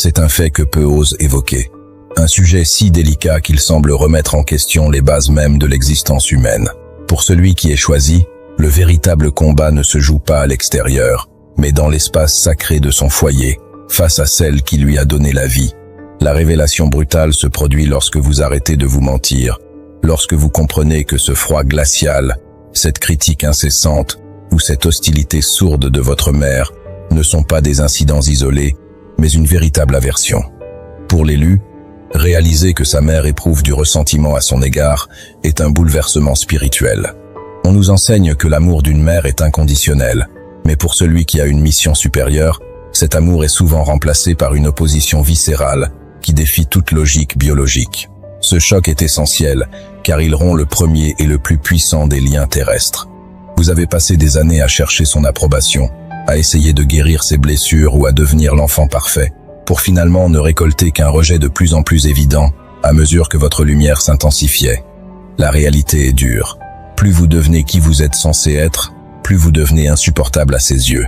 C'est un fait que peu osent évoquer. Un sujet si délicat qu'il semble remettre en question les bases mêmes de l'existence humaine. Pour celui qui est choisi, le véritable combat ne se joue pas à l'extérieur, mais dans l'espace sacré de son foyer, face à celle qui lui a donné la vie. La révélation brutale se produit lorsque vous arrêtez de vous mentir, lorsque vous comprenez que ce froid glacial, cette critique incessante ou cette hostilité sourde de votre mère ne sont pas des incidents isolés, mais une véritable aversion. Pour l'élu, réaliser que sa mère éprouve du ressentiment à son égard est un bouleversement spirituel. On nous enseigne que l'amour d'une mère est inconditionnel, mais pour celui qui a une mission supérieure, cet amour est souvent remplacé par une opposition viscérale qui défie toute logique biologique. Ce choc est essentiel, car il rompt le premier et le plus puissant des liens terrestres. Vous avez passé des années à chercher son approbation, à essayer de guérir ses blessures ou à devenir l'enfant parfait, pour finalement ne récolter qu'un rejet de plus en plus évident à mesure que votre lumière s'intensifiait. La réalité est dure. Plus vous devenez qui vous êtes censé être, plus vous devenez insupportable à ses yeux.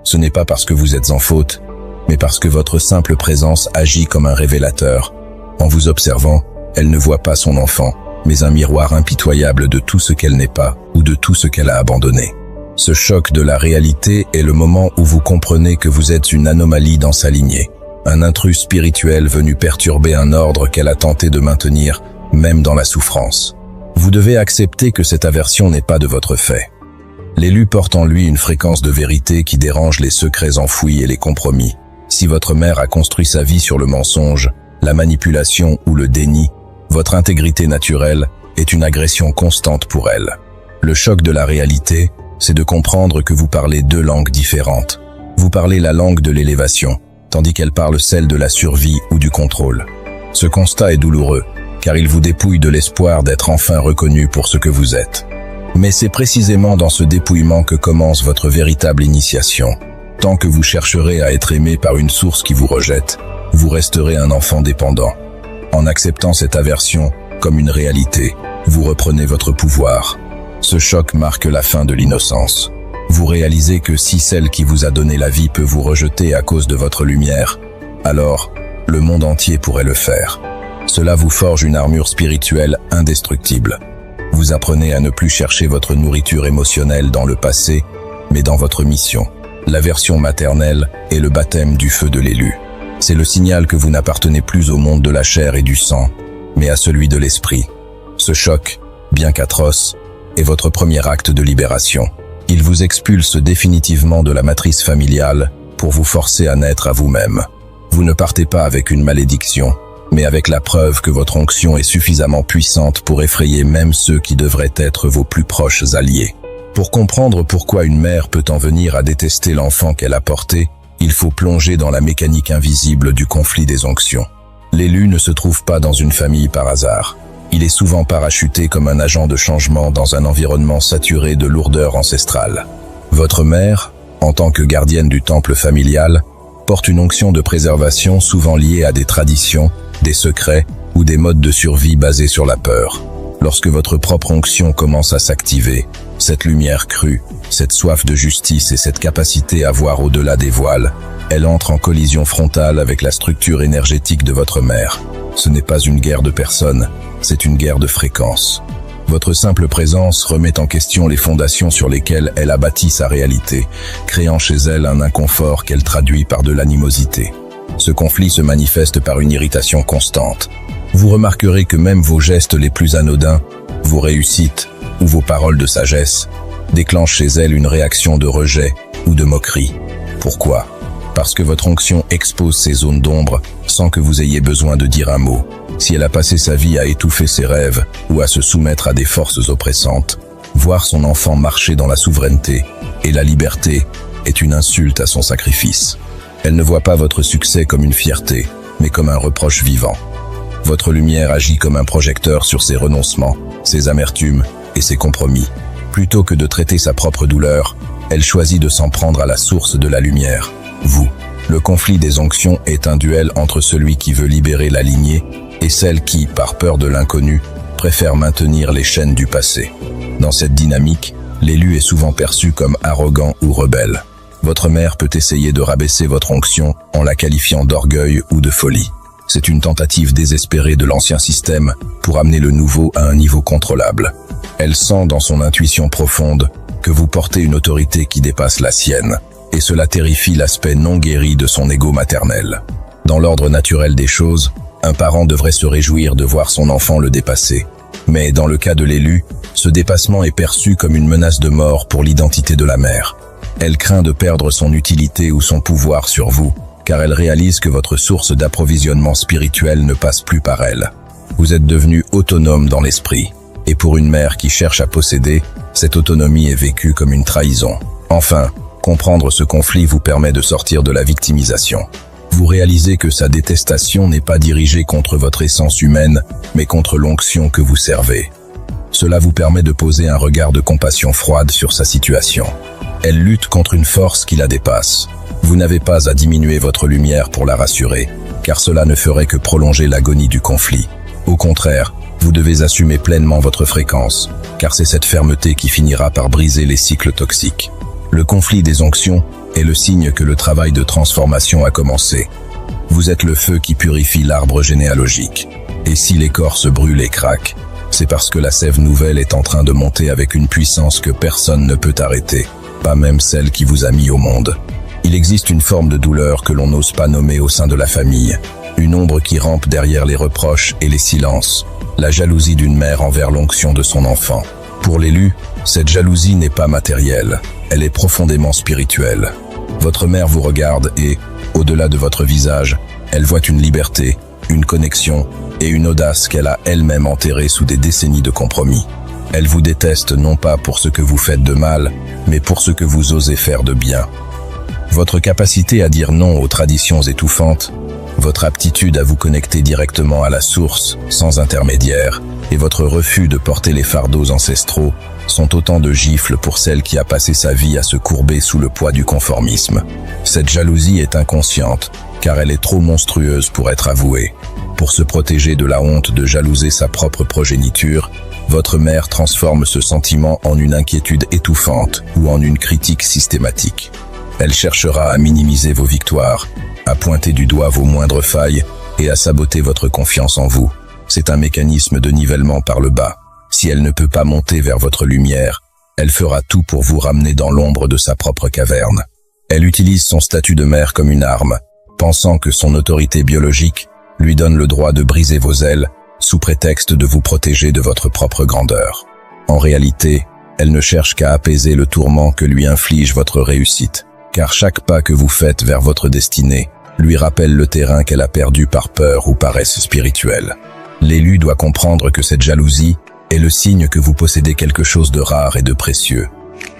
Ce n'est pas parce que vous êtes en faute, mais parce que votre simple présence agit comme un révélateur. En vous observant, elle ne voit pas son enfant, mais un miroir impitoyable de tout ce qu'elle n'est pas ou de tout ce qu'elle a abandonné. Ce choc de la réalité est le moment où vous comprenez que vous êtes une anomalie dans sa lignée, un intrus spirituel venu perturber un ordre qu'elle a tenté de maintenir, même dans la souffrance. Vous devez accepter que cette aversion n'est pas de votre fait. L'élu porte en lui une fréquence de vérité qui dérange les secrets enfouis et les compromis. Si votre mère a construit sa vie sur le mensonge, la manipulation ou le déni, votre intégrité naturelle est une agression constante pour elle. Le choc de la réalité, c'est de comprendre que vous parlez deux langues différentes. Vous parlez la langue de l'élévation, tandis qu'elle parle celle de la survie ou du contrôle. Ce constat est douloureux, car il vous dépouille de l'espoir d'être enfin reconnu pour ce que vous êtes. Mais c'est précisément dans ce dépouillement que commence votre véritable initiation. Tant que vous chercherez à être aimé par une source qui vous rejette, vous resterez un enfant dépendant. En acceptant cette aversion comme une réalité, vous reprenez votre pouvoir. Ce choc marque la fin de l'innocence. Vous réalisez que si celle qui vous a donné la vie peut vous rejeter à cause de votre lumière, alors le monde entier pourrait le faire. Cela vous forge une armure spirituelle indestructible. Vous apprenez à ne plus chercher votre nourriture émotionnelle dans le passé, mais dans votre mission. L'aversion maternelle est le baptême du feu de l'élu. C'est le signal que vous n'appartenez plus au monde de la chair et du sang, mais à celui de l'esprit. Ce choc, bien qu'atroce, est votre premier acte de libération. Il vous expulse définitivement de la matrice familiale pour vous forcer à naître à vous-même. Vous ne partez pas avec une malédiction, mais avec la preuve que votre onction est suffisamment puissante pour effrayer même ceux qui devraient être vos plus proches alliés. Pour comprendre pourquoi une mère peut en venir à détester l'enfant qu'elle a porté, il faut plonger dans la mécanique invisible du conflit des onctions. L'élu ne se trouve pas dans une famille par hasard. Il est souvent parachuté comme un agent de changement dans un environnement saturé de lourdeur ancestrale. Votre mère, en tant que gardienne du temple familial, porte une onction de préservation souvent liée à des traditions, des secrets ou des modes de survie basés sur la peur. Lorsque votre propre onction commence à s'activer, cette lumière crue, cette soif de justice et cette capacité à voir au-delà des voiles, elle entre en collision frontale avec la structure énergétique de votre mère. Ce n'est pas une guerre de personnes, c'est une guerre de fréquences. Votre simple présence remet en question les fondations sur lesquelles elle a bâti sa réalité, créant chez elle un inconfort qu'elle traduit par de l'animosité. Ce conflit se manifeste par une irritation constante. Vous remarquerez que même vos gestes les plus anodins, vos réussites ou vos paroles de sagesse, déclenchent chez elle une réaction de rejet ou de moquerie. Pourquoi ? Parce que votre onction expose ces zones d'ombre sans que vous ayez besoin de dire un mot. Si elle a passé sa vie à étouffer ses rêves ou à se soumettre à des forces oppressantes, voir son enfant marcher dans la souveraineté et la liberté est une insulte à son sacrifice. Elle ne voit pas votre succès comme une fierté, mais comme un reproche vivant. Votre lumière agit comme un projecteur sur ses renoncements, ses amertumes et ses compromis. Plutôt que de traiter sa propre douleur, elle choisit de s'en prendre à la source de la lumière, vous. Le conflit des onctions est un duel entre celui qui veut libérer la lignée et celle qui, par peur de l'inconnu, préfère maintenir les chaînes du passé. Dans cette dynamique, l'élu est souvent perçu comme arrogant ou rebelle. Votre mère peut essayer de rabaisser votre onction en la qualifiant d'orgueil ou de folie. C'est une tentative désespérée de l'ancien système pour amener le nouveau à un niveau contrôlable. Elle sent dans son intuition profonde que vous portez une autorité qui dépasse la sienne, et cela terrifie l'aspect non guéri de son ego maternel. Dans l'ordre naturel des choses, un parent devrait se réjouir de voir son enfant le dépasser. Mais dans le cas de l'élu, ce dépassement est perçu comme une menace de mort pour l'identité de la mère. Elle craint de perdre son utilité ou son pouvoir sur vous, car elle réalise que votre source d'approvisionnement spirituel ne passe plus par elle. Vous êtes devenu autonome dans l'esprit, et pour une mère qui cherche à posséder, cette autonomie est vécue comme une trahison. Enfin, comprendre ce conflit vous permet de sortir de la victimisation. Vous réalisez que sa détestation n'est pas dirigée contre votre essence humaine, mais contre l'onction que vous servez. Cela vous permet de poser un regard de compassion froide sur sa situation. Elle lutte contre une force qui la dépasse. Vous n'avez pas à diminuer votre lumière pour la rassurer, car cela ne ferait que prolonger l'agonie du conflit. Au contraire, vous devez assumer pleinement votre fréquence, car c'est cette fermeté qui finira par briser les cycles toxiques. Le conflit des onctions est le signe que le travail de transformation a commencé. Vous êtes le feu qui purifie l'arbre généalogique. Et si l'écorce brûle et craque, c'est parce que la sève nouvelle est en train de monter avec une puissance que personne ne peut arrêter, pas même celle qui vous a mis au monde. Il existe une forme de douleur que l'on n'ose pas nommer au sein de la famille, une ombre qui rampe derrière les reproches et les silences, la jalousie d'une mère envers l'onction de son enfant. Pour l'élu, cette jalousie n'est pas matérielle, elle est profondément spirituelle. Votre mère vous regarde et, au-delà de votre visage, elle voit une liberté, une connexion et une audace qu'elle a elle-même enterrée sous des décennies de compromis. Elle vous déteste non pas pour ce que vous faites de mal, mais pour ce que vous osez faire de bien. Votre capacité à dire non aux traditions étouffantes, votre aptitude à vous connecter directement à la source, sans intermédiaire, et votre refus de porter les fardeaux ancestraux sont autant de gifles pour celle qui a passé sa vie à se courber sous le poids du conformisme. Cette jalousie est inconsciente, car elle est trop monstrueuse pour être avouée. Pour se protéger de la honte de jalouser sa propre progéniture, votre mère transforme ce sentiment en une inquiétude étouffante ou en une critique systématique. Elle cherchera à minimiser vos victoires, à pointer du doigt vos moindres failles et à saboter votre confiance en vous. C'est un mécanisme de nivellement par le bas. Si elle ne peut pas monter vers votre lumière, elle fera tout pour vous ramener dans l'ombre de sa propre caverne. Elle utilise son statut de mère comme une arme, pensant que son autorité biologique lui donne le droit de briser vos ailes sous prétexte de vous protéger de votre propre grandeur. En réalité, elle ne cherche qu'à apaiser le tourment que lui inflige votre réussite, car chaque pas que vous faites vers votre destinée lui rappelle le terrain qu'elle a perdu par peur ou paresse spirituelle. L'élu doit comprendre que cette jalousie est le signe que vous possédez quelque chose de rare et de précieux.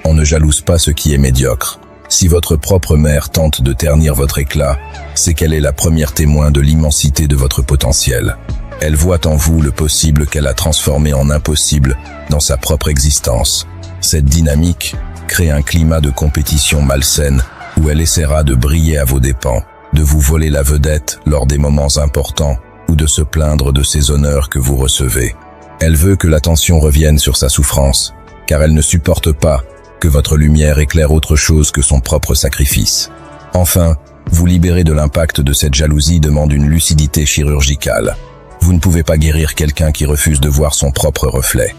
On ne jalouse pas ce qui est médiocre. Si votre propre mère tente de ternir votre éclat, c'est qu'elle est la première témoin de l'immensité de votre potentiel. Elle voit en vous le possible qu'elle a transformé en impossible dans sa propre existence. Cette dynamique crée un climat de compétition malsaine où elle essaiera de briller à vos dépens, de vous voler la vedette lors des moments importants ou de se plaindre de ces honneurs que vous recevez. Elle veut que l'attention revienne sur sa souffrance, car elle ne supporte pas que votre lumière éclaire autre chose que son propre sacrifice. Enfin, vous libérer de l'impact de cette jalousie demande une lucidité chirurgicale. Vous ne pouvez pas guérir quelqu'un qui refuse de voir son propre reflet.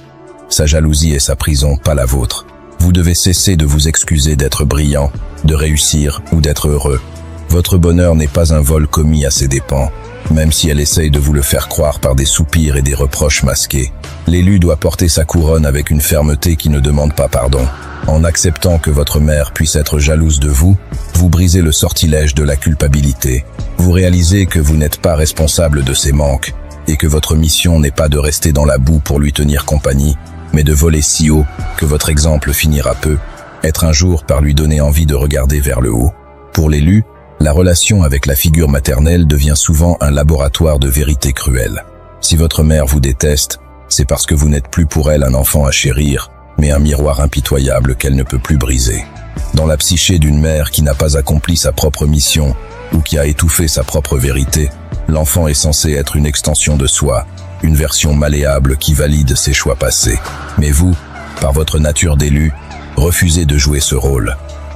Sa jalousie est sa prison, pas la vôtre. Vous devez cesser de vous excuser d'être brillant, de réussir ou d'être heureux. Votre bonheur n'est pas un vol commis à ses dépens, même si elle essaye de vous le faire croire par des soupirs et des reproches masqués. L'élu doit porter sa couronne avec une fermeté qui ne demande pas pardon. En acceptant que votre mère puisse être jalouse de vous, vous brisez le sortilège de la culpabilité. Vous réalisez que vous n'êtes pas responsable de ses manques et que votre mission n'est pas de rester dans la boue pour lui tenir compagnie, mais de voler si haut que votre exemple finira peu, être un jour par lui donner envie de regarder vers le haut. Pour l'élu, la relation avec la figure maternelle devient souvent un laboratoire de vérité cruelle. Si votre mère vous déteste, c'est parce que vous n'êtes plus pour elle un enfant à chérir, mais un miroir impitoyable qu'elle ne peut plus briser. Dans la psyché d'une mère qui n'a pas accompli sa propre mission ou qui a étouffé sa propre vérité, l'enfant est censé être une extension de soi, une version malléable qui valide ses choix passés. Mais vous, par votre nature d'élu, refusez de jouer ce rôle.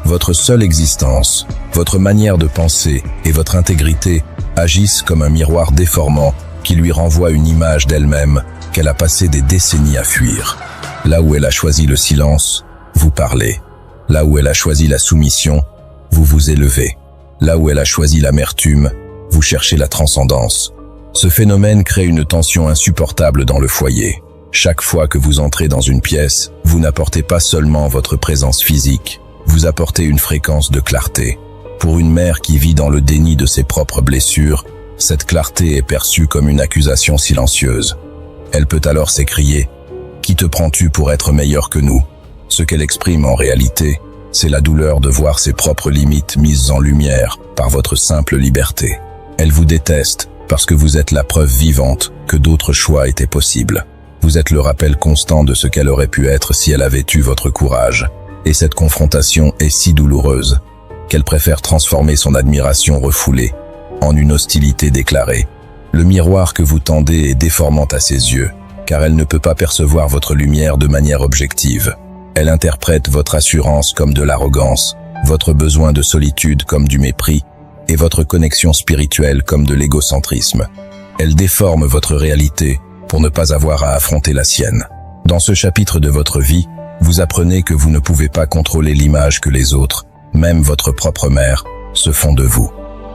Votre seule existence, votre manière de penser et votre intégrité agissent comme un miroir déformant qui lui renvoie une image d'elle-même qu'elle a passé des décennies à fuir. Là où elle a choisi le silence, vous parlez. Là où elle a choisi la soumission, vous vous élevez. Là où elle a choisi l'amertume, vous cherchez la transcendance. Ce phénomène crée une tension insupportable dans le foyer. Chaque fois que vous entrez dans une pièce, vous n'apportez pas seulement votre présence physique, vous apportez une fréquence de clarté. Pour une mère qui vit dans le déni de ses propres blessures, cette clarté est perçue comme une accusation silencieuse. Elle peut alors s'écrier « Qui te prends-tu pour être meilleur que nous ?» Ce qu'elle exprime en réalité, c'est la douleur de voir ses propres limites mises en lumière par votre simple liberté. Elle vous déteste parce que vous êtes la preuve vivante que d'autres choix étaient possibles. Vous êtes le rappel constant de ce qu'elle aurait pu être si elle avait eu votre courage. Et cette confrontation est si douloureuse qu'elle préfère transformer son admiration refoulée en une hostilité déclarée. Le miroir que vous tendez est déformant à ses yeux, car elle ne peut pas percevoir votre lumière de manière objective. Elle interprète votre assurance comme de l'arrogance, votre besoin de solitude comme du mépris, et votre connexion spirituelle comme de l'égocentrisme. Elle déforme votre réalité pour ne pas avoir à affronter la sienne. Dans ce chapitre de votre vie, vous apprenez que vous ne pouvez pas contrôler l'image que les autres, même votre propre mère, se font de vous.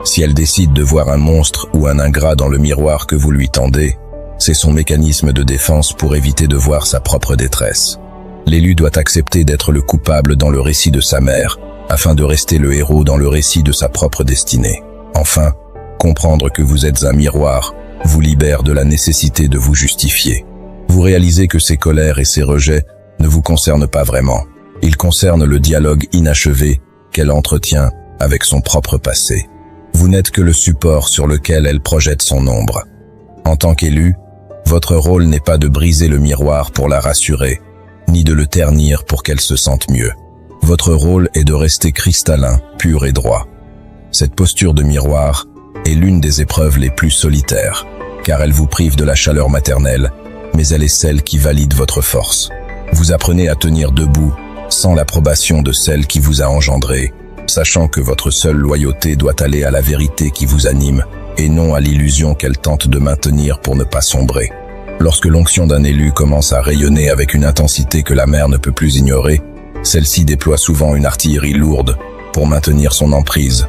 Si elle décide de voir un monstre ou un ingrat dans le miroir que vous lui tendez, c'est son mécanisme de défense pour éviter de voir sa propre détresse. L'élu doit accepter d'être le coupable dans le récit de sa mère, afin de rester le héros dans le récit de sa propre destinée. Enfin, comprendre que vous êtes un miroir vous libère de la nécessité de vous justifier. Vous réalisez que ces colères et ces rejets ne vous concernent pas vraiment. Ils concernent le dialogue inachevé qu'elle entretient avec son propre passé. Vous n'êtes que le support sur lequel elle projette son ombre. En tant qu'élu, votre rôle n'est pas de briser le miroir pour la rassurer, ni de le ternir pour qu'elle se sente mieux. Votre rôle est de rester cristallin, pur et droit. Cette posture de miroir est l'une des épreuves les plus solitaires, car elle vous prive de la chaleur maternelle, mais elle est celle qui valide votre force. Vous apprenez à tenir debout, sans l'approbation de celle qui vous a engendré, sachant que votre seule loyauté doit aller à la vérité qui vous anime, et non à l'illusion qu'elle tente de maintenir pour ne pas sombrer. Lorsque l'onction d'un élu commence à rayonner avec une intensité que la mère ne peut plus ignorer, celle-ci déploie souvent une artillerie lourde pour maintenir son emprise.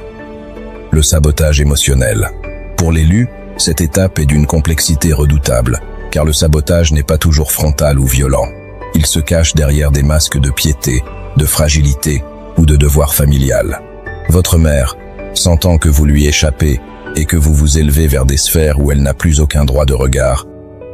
Le sabotage émotionnel. Pour l'élu, cette étape est d'une complexité redoutable, car le sabotage n'est pas toujours frontal ou violent. Il se cache derrière des masques de piété, de fragilité ou de devoir familial. Votre mère, sentant que vous lui échappez et que vous vous élevez vers des sphères où elle n'a plus aucun droit de regard,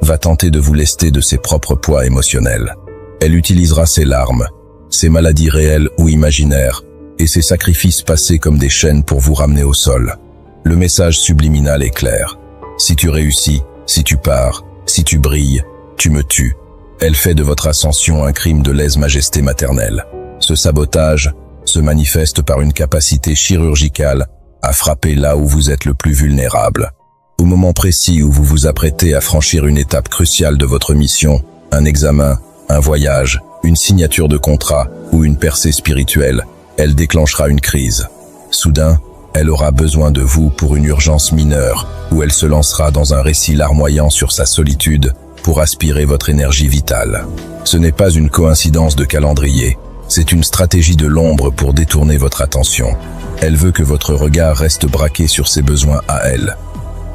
va tenter de vous lester de ses propres poids émotionnels. Elle utilisera ses larmes, ses maladies réelles ou imaginaires, et ses sacrifices passés comme des chaînes pour vous ramener au sol. Le message subliminal est clair. Si tu réussis, si tu pars, si tu brilles, tu me tues. Elle fait de votre ascension un crime de lèse-majesté maternelle. Ce sabotage se manifeste par une capacité chirurgicale à frapper là où vous êtes le plus vulnérable. Au moment précis où vous vous apprêtez à franchir une étape cruciale de votre mission, un examen, un voyage, une signature de contrat ou une percée spirituelle, elle déclenchera une crise. Soudain, elle aura besoin de vous pour une urgence mineure, où elle se lancera dans un récit larmoyant sur sa solitude pour aspirer votre énergie vitale. Ce n'est pas une coïncidence de calendrier, c'est une stratégie de l'ombre pour détourner votre attention. Elle veut que votre regard reste braqué sur ses besoins à elle.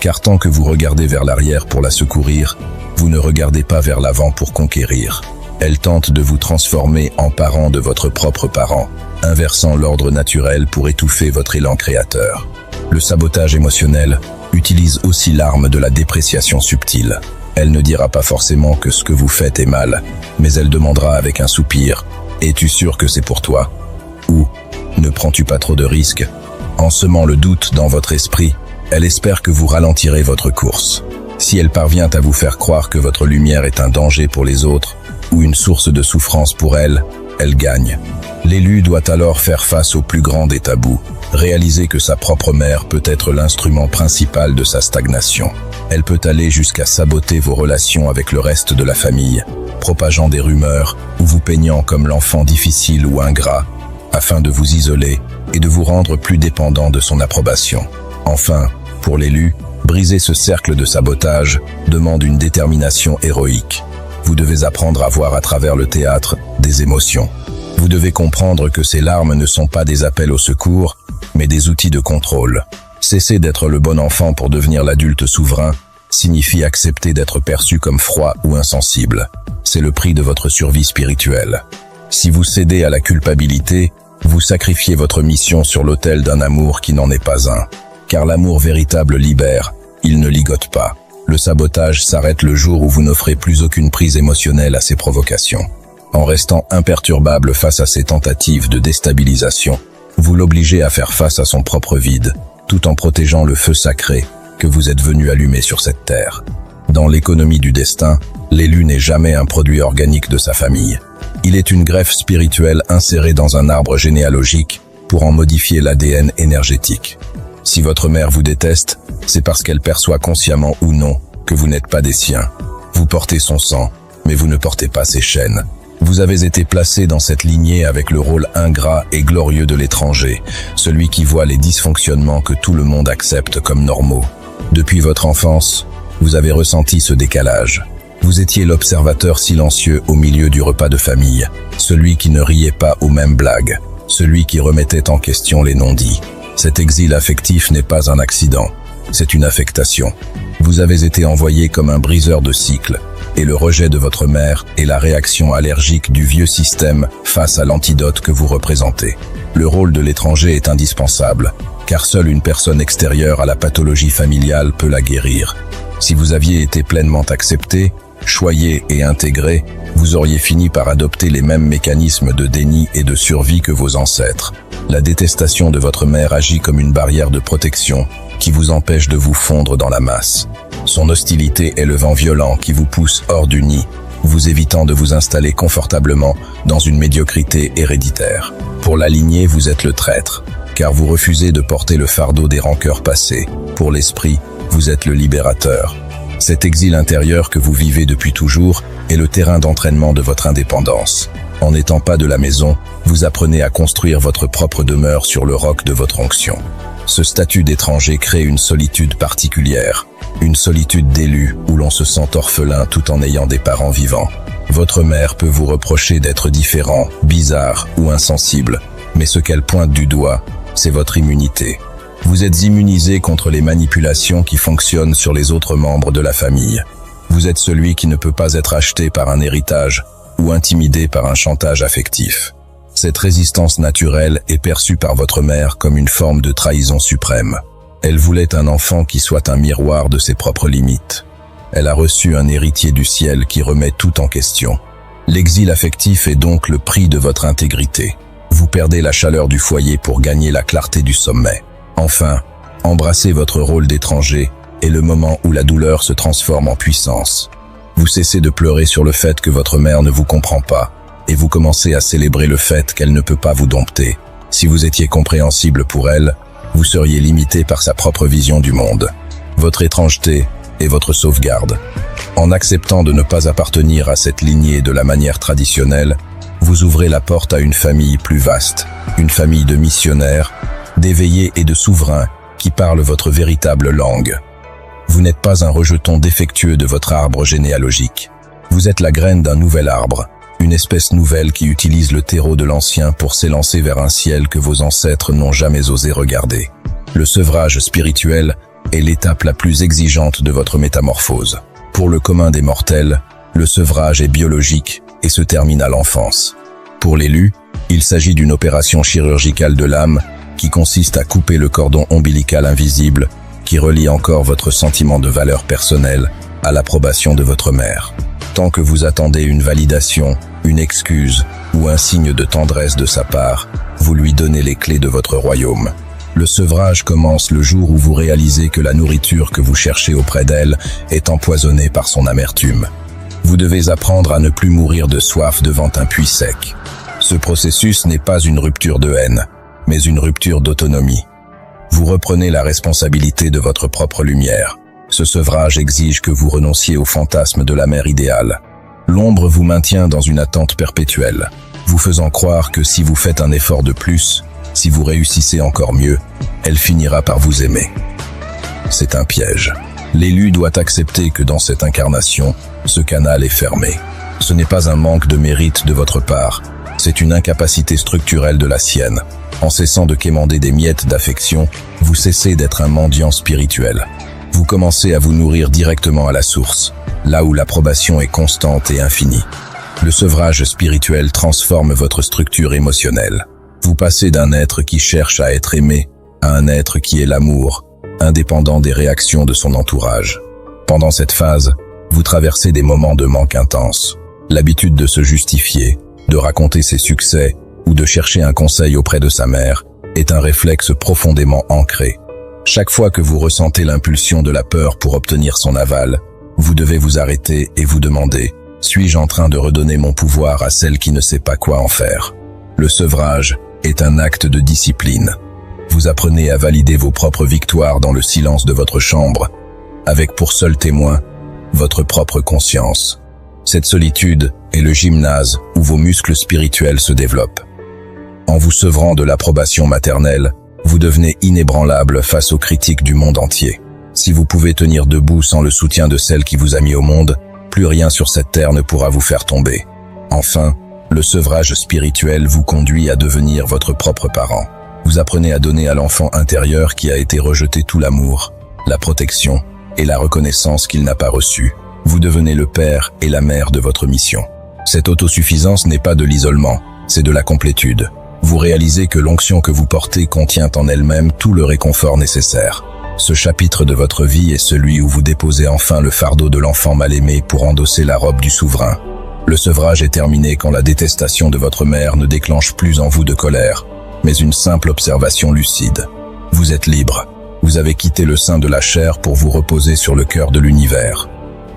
Car tant que vous regardez vers l'arrière pour la secourir, vous ne regardez pas vers l'avant pour conquérir. Elle tente de vous transformer en parent de votre propre parent, inversant l'ordre naturel pour étouffer votre élan créateur. Le sabotage émotionnel utilise aussi l'arme de la dépréciation subtile. Elle ne dira pas forcément que ce que vous faites est mal, mais elle demandera avec un soupir « Es-tu sûr que c'est pour toi ?» ou « Ne prends-tu pas trop de risques ?» En semant le doute dans votre esprit, elle espère que vous ralentirez votre course. Si elle parvient à vous faire croire que votre lumière est un danger pour les autres ou une source de souffrance pour elle, elle gagne. L'élu doit alors faire face au plus grand des tabous, réaliser que sa propre mère peut être l'instrument principal de sa stagnation. Elle peut aller jusqu'à saboter vos relations avec le reste de la famille, propageant des rumeurs ou vous peignant comme l'enfant difficile ou ingrat, afin de vous isoler et de vous rendre plus dépendant de son approbation. Enfin, pour l'élu, briser ce cercle de sabotage demande une détermination héroïque. Vous devez apprendre à voir à travers le théâtre des émotions. Vous devez comprendre que ces larmes ne sont pas des appels au secours, mais des outils de contrôle. Cesser d'être le bon enfant pour devenir l'adulte souverain signifie accepter d'être perçu comme froid ou insensible. C'est le prix de votre survie spirituelle. Si vous cédez à la culpabilité, vous sacrifiez votre mission sur l'autel d'un amour qui n'en est pas un. Car l'amour véritable libère, il ne ligote pas. Le sabotage s'arrête le jour où vous n'offrez plus aucune prise émotionnelle à ses provocations. En restant imperturbable face à ses tentatives de déstabilisation, vous l'obligez à faire face à son propre vide, tout en protégeant le feu sacré que vous êtes venu allumer sur cette terre. Dans l'économie du destin, l'élu n'est jamais un produit organique de sa famille. Il est une greffe spirituelle insérée dans un arbre généalogique pour en modifier l'ADN énergétique. Si votre mère vous déteste, c'est parce qu'elle perçoit consciemment ou non que vous n'êtes pas des siens. Vous portez son sang, mais vous ne portez pas ses chaînes. Vous avez été placé dans cette lignée avec le rôle ingrat et glorieux de l'étranger, celui qui voit les dysfonctionnements que tout le monde accepte comme normaux. Depuis votre enfance, vous avez ressenti ce décalage. Vous étiez l'observateur silencieux au milieu du repas de famille, celui qui ne riait pas aux mêmes blagues, celui qui remettait en question les non-dits. Cet exil affectif n'est pas un accident, c'est une affectation. Vous avez été envoyé comme un briseur de cycles, et le rejet de votre mère est la réaction allergique du vieux système face à l'antidote que vous représentez. Le rôle de l'étranger est indispensable, car seule une personne extérieure à la pathologie familiale peut la guérir. Si vous aviez été pleinement accepté, choyé et intégré, vous auriez fini par adopter les mêmes mécanismes de déni et de survie que vos ancêtres. La détestation de votre mère agit comme une barrière de protection qui vous empêche de vous fondre dans la masse. Son hostilité est le vent violent qui vous pousse hors du nid, vous évitant de vous installer confortablement dans une médiocrité héréditaire. Pour la lignée, vous êtes le traître, car vous refusez de porter le fardeau des rancœurs passées. Pour l'esprit, vous êtes le libérateur. Cet exil intérieur que vous vivez depuis toujours est le terrain d'entraînement de votre indépendance. En n'étant pas de la maison, vous apprenez à construire votre propre demeure sur le roc de votre onction. Ce statut d'étranger crée une solitude particulière, une solitude d'élu où l'on se sent orphelin tout en ayant des parents vivants. Votre mère peut vous reprocher d'être différent, bizarre ou insensible, mais ce qu'elle pointe du doigt, c'est votre immunité. Vous êtes immunisé contre les manipulations qui fonctionnent sur les autres membres de la famille. Vous êtes celui qui ne peut pas être acheté par un héritage ou intimidé par un chantage affectif. Cette résistance naturelle est perçue par votre mère comme une forme de trahison suprême. Elle voulait un enfant qui soit un miroir de ses propres limites. Elle a reçu un héritier du ciel qui remet tout en question. L'exil affectif est donc le prix de votre intégrité. Vous perdez la chaleur du foyer pour gagner la clarté du sommet. Enfin, embrasser votre rôle d'étranger est le moment où la douleur se transforme en puissance. Vous cessez de pleurer sur le fait que votre mère ne vous comprend pas, et vous commencez à célébrer le fait qu'elle ne peut pas vous dompter. Si vous étiez compréhensible pour elle, vous seriez limité par sa propre vision du monde. Votre étrangeté est votre sauvegarde. En acceptant de ne pas appartenir à cette lignée de la manière traditionnelle, vous ouvrez la porte à une famille plus vaste, une famille de missionnaires, d'éveillés et de souverains qui parlent votre véritable langue. Vous n'êtes pas un rejeton défectueux de votre arbre généalogique. Vous êtes la graine d'un nouvel arbre, une espèce nouvelle qui utilise le terreau de l'ancien pour s'élancer vers un ciel que vos ancêtres n'ont jamais osé regarder. Le sevrage spirituel est l'étape la plus exigeante de votre métamorphose. Pour le commun des mortels, le sevrage est biologique et se termine à l'enfance. Pour l'élu, il s'agit d'une opération chirurgicale de l'âme qui consiste à couper le cordon ombilical invisible qui relie encore votre sentiment de valeur personnelle à l'approbation de votre mère. Tant que vous attendez une validation, une excuse ou un signe de tendresse de sa part, vous lui donnez les clés de votre royaume. Le sevrage commence le jour où vous réalisez que la nourriture que vous cherchez auprès d'elle est empoisonnée par son amertume. Vous devez apprendre à ne plus mourir de soif devant un puits sec. Ce processus n'est pas une rupture de haine, mais une rupture d'autonomie. Vous reprenez la responsabilité de votre propre lumière. Ce sevrage exige que vous renonciez au fantasme de la mère idéale. L'ombre vous maintient dans une attente perpétuelle. vous faisant croire que si vous faites un effort de plus, si vous réussissez encore mieux, elle finira par vous aimer. C'est un piège. L'élu doit accepter que dans cette incarnation, ce canal est fermé. Ce n'est pas un manque de mérite de votre part, c'est une incapacité structurelle de la sienne. En cessant de quémander des miettes d'affection, vous cessez d'être un mendiant spirituel. Vous commencez à vous nourrir directement à la source, là où l'approbation est constante et infinie. Le sevrage spirituel transforme votre structure émotionnelle. Vous passez d'un être qui cherche à être aimé à un être qui est l'amour, indépendant des réactions de son entourage. Pendant cette phase, vous traversez des moments de manque intense. L'habitude de se justifier, de raconter ses succès ou de chercher un conseil auprès de sa mère est un réflexe profondément ancré. Chaque fois que vous ressentez l'impulsion de la peur pour obtenir son aval, vous devez vous arrêter et vous demander « Suis-je en train de redonner mon pouvoir à celle qui ne sait pas quoi en faire ?» Le sevrage est un acte de discipline. Vous apprenez à valider vos propres victoires dans le silence de votre chambre, avec pour seul témoin votre propre conscience. Cette solitude est le gymnase où vos muscles spirituels se développent. En vous sevrant de l'approbation maternelle, vous devenez inébranlable face aux critiques du monde entier. Si vous pouvez tenir debout sans le soutien de celle qui vous a mis au monde, plus rien sur cette terre ne pourra vous faire tomber. Enfin, le sevrage spirituel vous conduit à devenir votre propre parent. Vous apprenez à donner à l'enfant intérieur qui a été rejeté tout l'amour, la protection et la reconnaissance qu'il n'a pas reçue. Vous devenez le père et la mère de votre mission. Cette autosuffisance n'est pas de l'isolement, c'est de la complétude. Vous réalisez que l'onction que vous portez contient en elle-même tout le réconfort nécessaire. Ce chapitre de votre vie est celui où vous déposez enfin le fardeau de l'enfant mal aimé pour endosser la robe du souverain. Le sevrage est terminé quand la détestation de votre mère ne déclenche plus en vous de colère, mais une simple observation lucide. Vous êtes libre. Vous avez quitté le sein de la chair pour vous reposer sur le cœur de l'univers.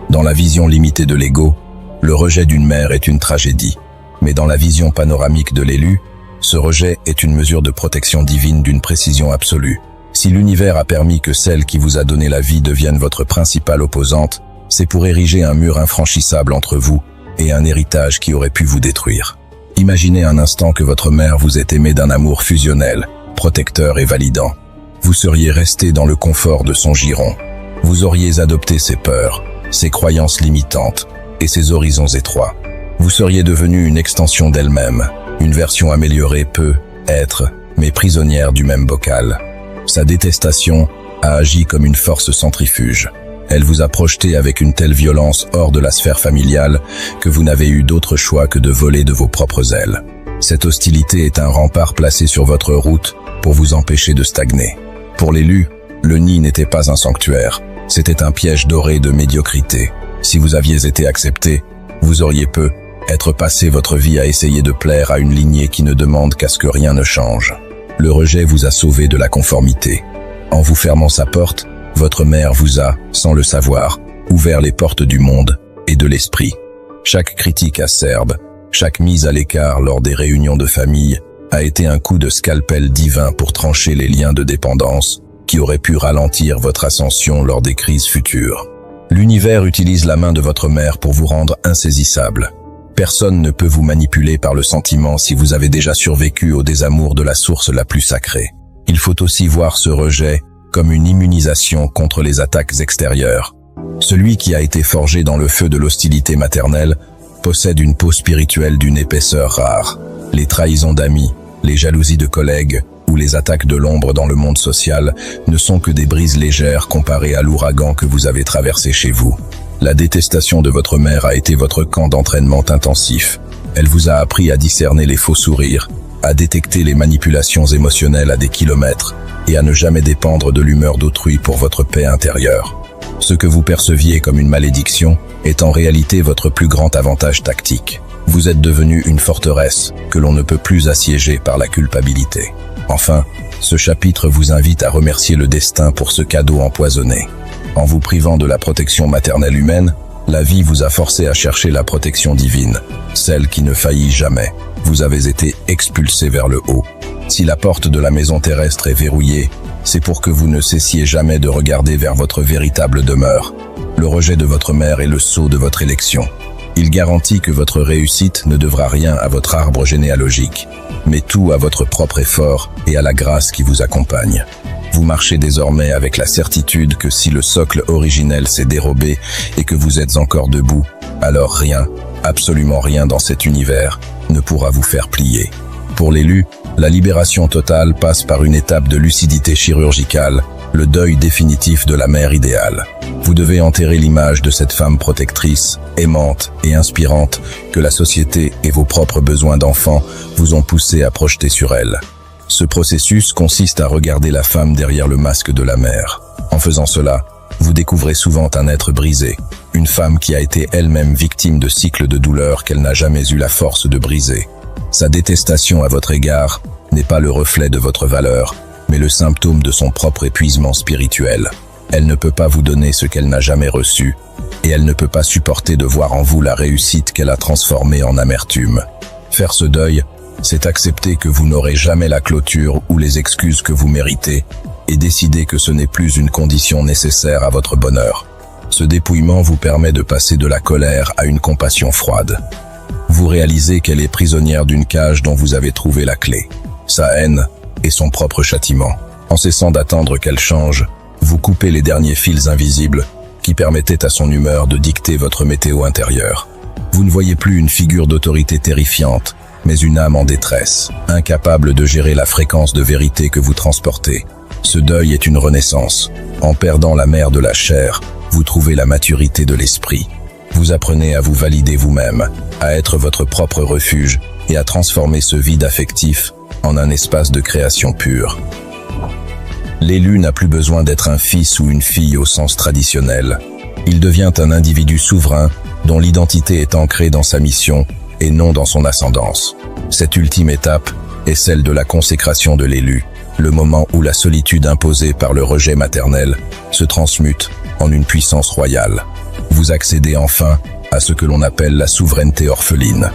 Dans la vision limitée de l'ego, le rejet d'une mère est une tragédie. Mais dans la vision panoramique de l'élu, ce rejet est une mesure de protection divine d'une précision absolue. Si l'univers a permis que celle qui vous a donné la vie devienne votre principale opposante, c'est pour ériger un mur infranchissable entre vous et un héritage qui aurait pu vous détruire. Imaginez un instant que votre mère vous ait aimé d'un amour fusionnel, protecteur et validant. Vous seriez resté dans le confort de son giron. Vous auriez adopté ses peurs, ses croyances limitantes et ses horizons étroits. Vous seriez devenu une extension d'elle-même, une version améliorée peut être, mais prisonnière du même bocal. Sa détestation a agi comme une force centrifuge. Elle vous a projeté avec une telle violence hors de la sphère familiale que vous n'avez eu d'autre choix que de voler de vos propres ailes. Cette hostilité est un rempart placé sur votre route pour vous empêcher de stagner. Pour l'élu, le nid n'était pas un sanctuaire, c'était un piège doré de médiocrité. Si vous aviez été accepté, vous auriez être passé votre vie à essayer de plaire à une lignée qui ne demande qu'à ce que rien ne change. Le rejet vous a sauvé de la conformité. En vous fermant sa porte, votre mère vous a, sans le savoir, ouvert les portes du monde et de l'esprit. Chaque critique acerbe, chaque mise à l'écart lors des réunions de famille a été un coup de scalpel divin pour trancher les liens de dépendance qui auraient pu ralentir votre ascension lors des crises futures. L'univers utilise la main de votre mère pour vous rendre insaisissable. Personne ne peut vous manipuler par le sentiment si vous avez déjà survécu au désamour de la source la plus sacrée. Il faut aussi voir ce rejet comme une immunisation contre les attaques extérieures. Celui qui a été forgé dans le feu de l'hostilité maternelle possède une peau spirituelle d'une épaisseur rare. Les trahisons d'amis, les jalousies de collègues ou les attaques de l'ombre dans le monde social ne sont que des brises légères comparées à l'ouragan que vous avez traversé chez vous. La détestation de votre mère a été votre camp d'entraînement intensif. Elle vous a appris à discerner les faux sourires, à détecter les manipulations émotionnelles à des kilomètres et à ne jamais dépendre de l'humeur d'autrui pour votre paix intérieure. Ce que vous perceviez comme une malédiction est en réalité votre plus grand avantage tactique. Vous êtes devenu une forteresse que l'on ne peut plus assiéger par la culpabilité. Enfin, ce chapitre vous invite à remercier le destin pour ce cadeau empoisonné. En vous privant de la protection maternelle humaine, la vie vous a forcé à chercher la protection divine, celle qui ne faillit jamais. Vous avez été expulsé vers le haut. Si la porte de la maison terrestre est verrouillée, c'est pour que vous ne cessiez jamais de regarder vers votre véritable demeure. Le rejet de votre mère est le sceau de votre élection. Il garantit que votre réussite ne devra rien à votre arbre généalogique, mais tout à votre propre effort et à la grâce qui vous accompagne. Vous marchez désormais avec la certitude que si le socle originel s'est dérobé et que vous êtes encore debout, alors rien, absolument rien dans cet univers, ne pourra vous faire plier. Pour l'élu, la libération totale passe par une étape de lucidité chirurgicale, le deuil définitif de la mère idéale. Vous devez enterrer l'image de cette femme protectrice, aimante et inspirante que la société et vos propres besoins d'enfant vous ont poussé à projeter sur elle. Ce processus consiste à regarder la femme derrière le masque de la mère. En faisant cela, vous découvrez souvent un être brisé, une femme qui a été elle-même victime de cycles de douleur qu'elle n'a jamais eu la force de briser. Sa détestation à votre égard n'est pas le reflet de votre valeur, mais le symptôme de son propre épuisement spirituel. Elle ne peut pas vous donner ce qu'elle n'a jamais reçu, et elle ne peut pas supporter de voir en vous la réussite qu'elle a transformée en amertume. Faire ce deuil, c'est accepter que vous n'aurez jamais la clôture ou les excuses que vous méritez, et décider que ce n'est plus une condition nécessaire à votre bonheur. Ce dépouillement vous permet de passer de la colère à une compassion froide. Vous réalisez qu'elle est prisonnière d'une cage dont vous avez trouvé la clé, sa haine et son propre châtiment. En cessant d'attendre qu'elle change, vous coupez les derniers fils invisibles qui permettaient à son humeur de dicter votre météo intérieure. Vous ne voyez plus une figure d'autorité terrifiante, mais une âme en détresse, incapable de gérer la fréquence de vérité que vous transportez. Ce deuil est une renaissance. En perdant la mère de la chair, vous trouvez la maturité de l'esprit. Vous apprenez à vous valider vous-même, à être votre propre refuge et à transformer ce vide affectif en un espace de création pure. L'élu n'a plus besoin d'être un fils ou une fille au sens traditionnel. Il devient un individu souverain dont l'identité est ancrée dans sa mission et non dans son ascendance. Cette ultime étape est celle de la consécration de l'élu, le moment où la solitude imposée par le rejet maternel se transmute en une puissance royale. Vous accédez enfin à ce que l'on appelle la souveraineté orpheline.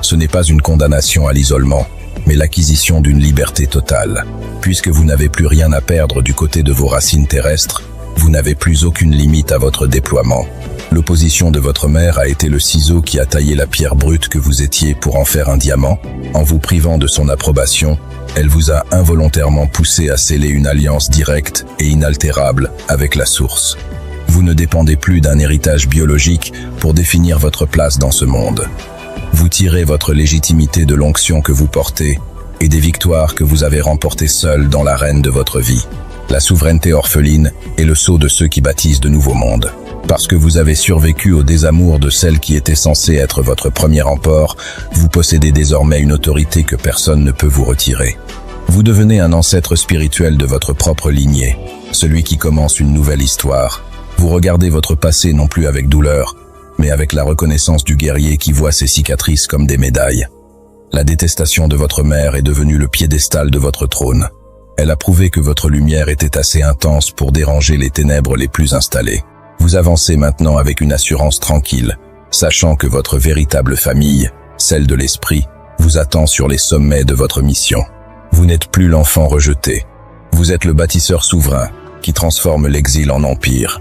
Ce n'est pas une condamnation à l'isolement, mais l'acquisition d'une liberté totale. Puisque vous n'avez plus rien à perdre du côté de vos racines terrestres, vous n'avez plus aucune limite à votre déploiement. L'opposition de votre mère a été le ciseau qui a taillé la pierre brute que vous étiez pour en faire un diamant. En vous privant de son approbation, elle vous a involontairement poussé à sceller une alliance directe et inaltérable avec la source. Vous ne dépendez plus d'un héritage biologique pour définir votre place dans ce monde. Vous tirez votre légitimité de l'onction que vous portez et des victoires que vous avez remportées seul dans l'arène de votre vie. La souveraineté orpheline est le sceau de ceux qui bâtissent de nouveaux mondes. Parce que vous avez survécu au désamour de celle qui était censée être votre premier emport, vous possédez désormais une autorité que personne ne peut vous retirer. Vous devenez un ancêtre spirituel de votre propre lignée, celui qui commence une nouvelle histoire. Vous regardez votre passé non plus avec douleur, mais avec la reconnaissance du guerrier qui voit ses cicatrices comme des médailles. La détestation de votre mère est devenue le piédestal de votre trône. Elle a prouvé que votre lumière était assez intense pour déranger les ténèbres les plus installées. Vous avancez maintenant avec une assurance tranquille, sachant que votre véritable famille, celle de l'esprit, vous attend sur les sommets de votre mission. Vous n'êtes plus l'enfant rejeté. Vous êtes le bâtisseur souverain qui transforme l'exil en empire.